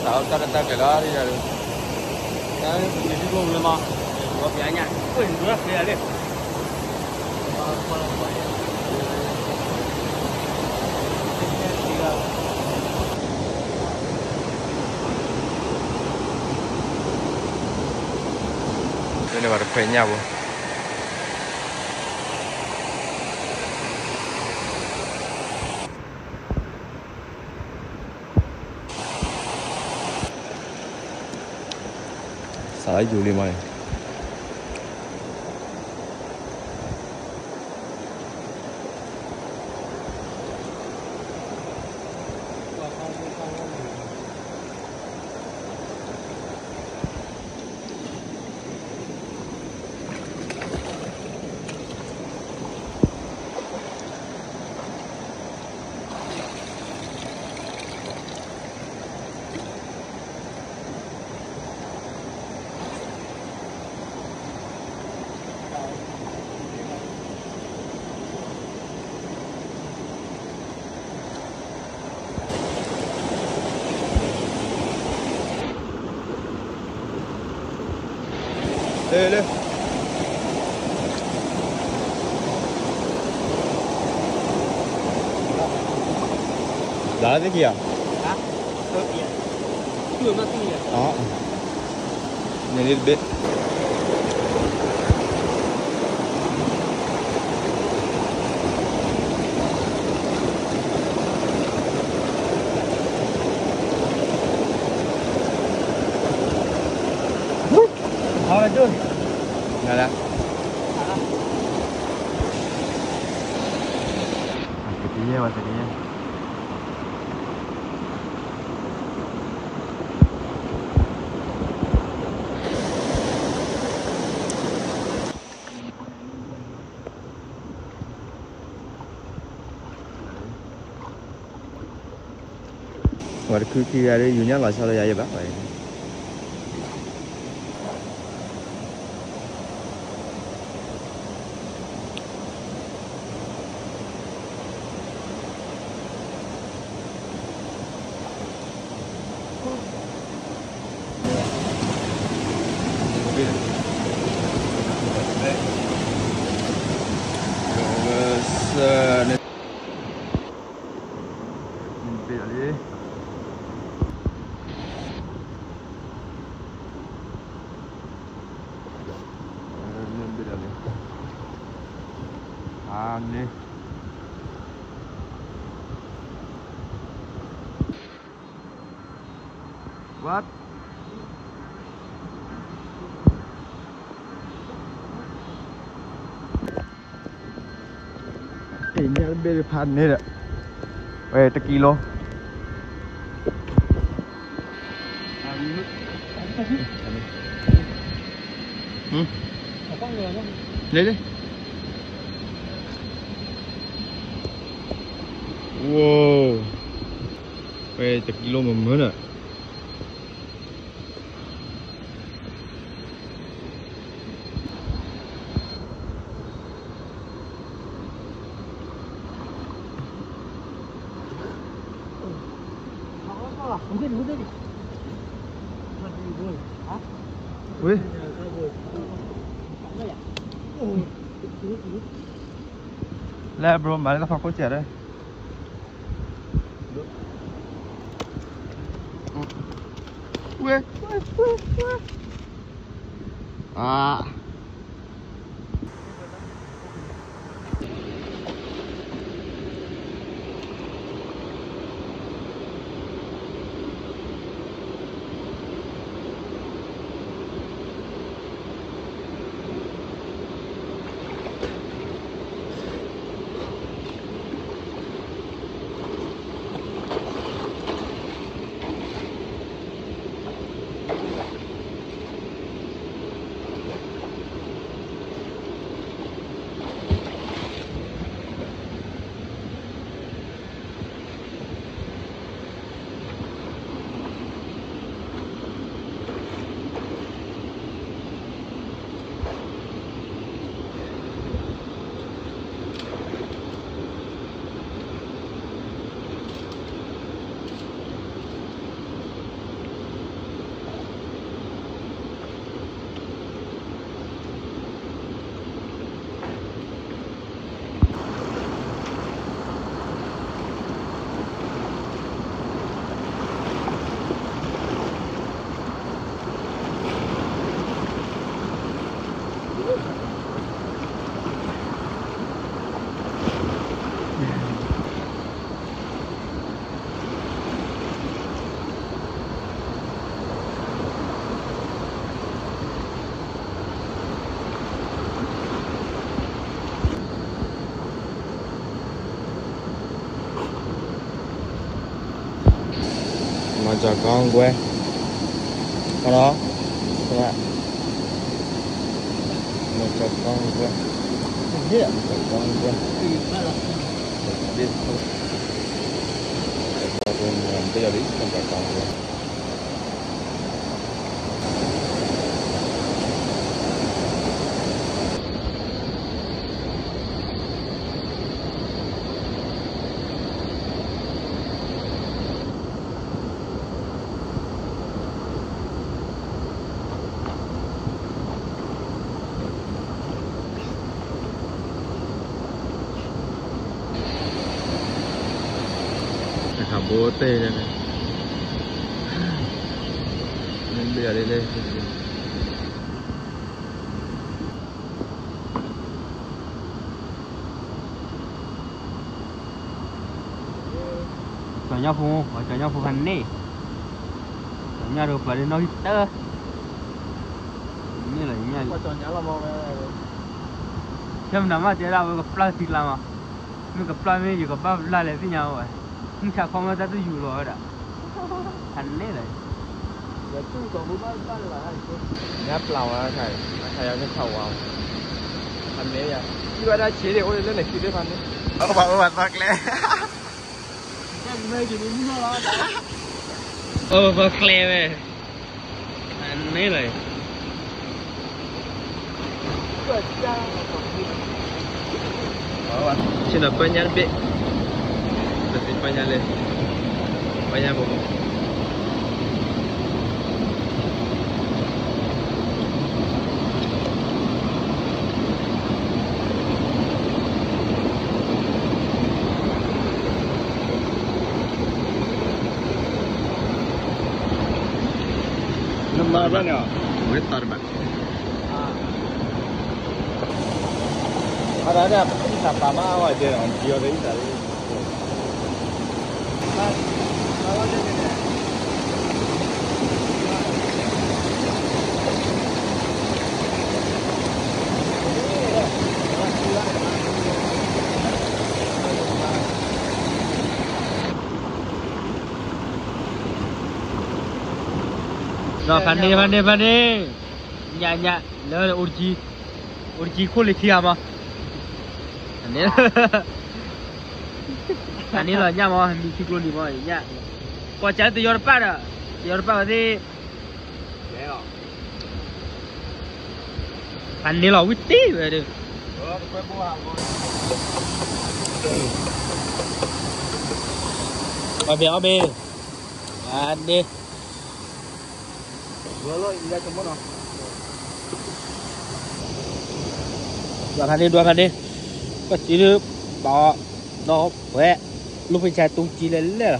sao ta ta cái đó đi rồi đấy mình đi cùng lên mà có bé nhá ui nữa kia đi ini baru penyap bu. Saya Juli mai. Lên. Giá thế kìa. hả kìa chưa nó kìa Đó. Nhìn đi biết. thôi chưa Nè nè. Sedihnya mas sedihnya. Ngoài cứ khi ra đi duy nhất là sao đây vậy bác vậy? Nih. What? Ini lebih pan ni dah. Weh, tekilo. có người không Lấy đi. Wow. Weh, tekilo mana? Wih. Lah bro, mari kita fokus ya deh. Wih. Ah. cho con quê con đó các bạn, một cho con quê cho con quê biết không, bây giờ đi không phải con quê. Thảo bố tê này nên bây giờ đi đây cho nhau phụ hành nè cho nhau được phải đi nói tơ như là như này xem nằm mà chỉ là cái plastic làm à mình cái plastic gì cái bao lại lại với nhau vậy không chả không có ra tôi dùng rồi đã hành nè này nháp lầu á thầy ở cái khẩu vào hành đấy à đi qua đây chế để ôi lên này kia đấy phần đấy bạn bạc lẽ bạc lẽ về hành nè này sino banyak be lebih banyak le banyak bu nomor berapa? boleh terbang ada siapa mau aja on dia đấy là rồi phản đi nhà lỡ là urji khô lịch thiam à anh ấy là nhà mà mình chụp luôn đi mà nhà qua trái từ Europe thì anh ấy là quýt tí vậy đi ở bề anh đi đoan hành đi có chỉ được bỏ nó khỏe lúc phải chạy tung chi lên là